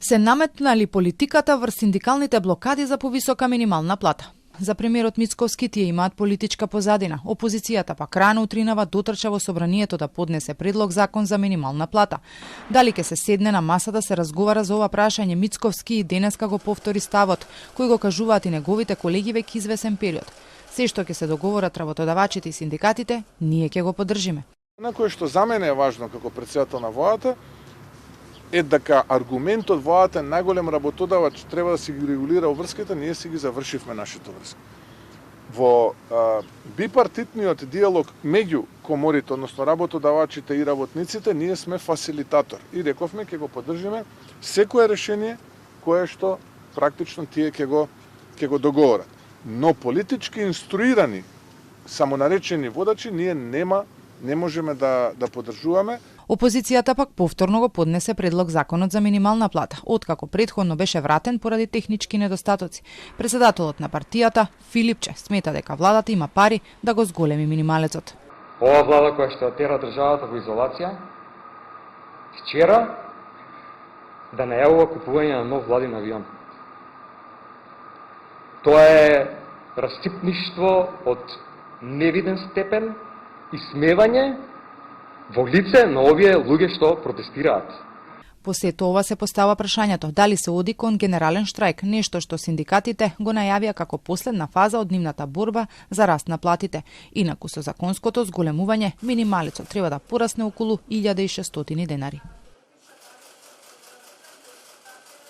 Се наметнали политиката врз синдикалните блокади за повисока минимална плата. За премиерот Мицковски тие имаат политичка позадина. Опозицијата пак рано утринава дотрча во собранието да поднесе предлог закон за минимална плата. Дали ќе се седне на масата се разговара за ова прашање, Мицковски и денеска го повтори ставот, кој го кажуваат и неговите колеги веќе извесен период. Се што ќе се договорат работодавачите и синдикатите, ние ќе го поддржиме. На кое што за мене е важно како претседател на владата е дека аргументот владата е најголем работодавач, треба да си ги регулира врските, ние си ги завршивме нашите врски. Во бипартитниот диалог меѓу коморите, односно работодавачите и работниците, ние сме фасилитатор и рековме ќе го поддржиме секое решение кое што практично тие ќе го договорат. Но политички инструирани, самонаречени водачи, ние не можеме да поддржуваме. Опозицијата пак повторно го поднесе предлог законот за минимална плата, откако претходно беше вратен поради технички недостатоци. Председателот на партијата, Филипче, смета дека владата има пари да го зголеми минималецот. Ова влада која што тера државата во изолација, вчера да најавува купување на нов владин авион. Тоа е расципништво од невиден степен и смевање во лице на овие луѓе што протестираат. По сето ова се постава прашањето дали се оди кон генерален штрајк, нешто што синдикатите го најавија како последна фаза од нивната борба за раст на платите. Инаку со законското зголемување, минималецот треба да порасне околу 1600 денари.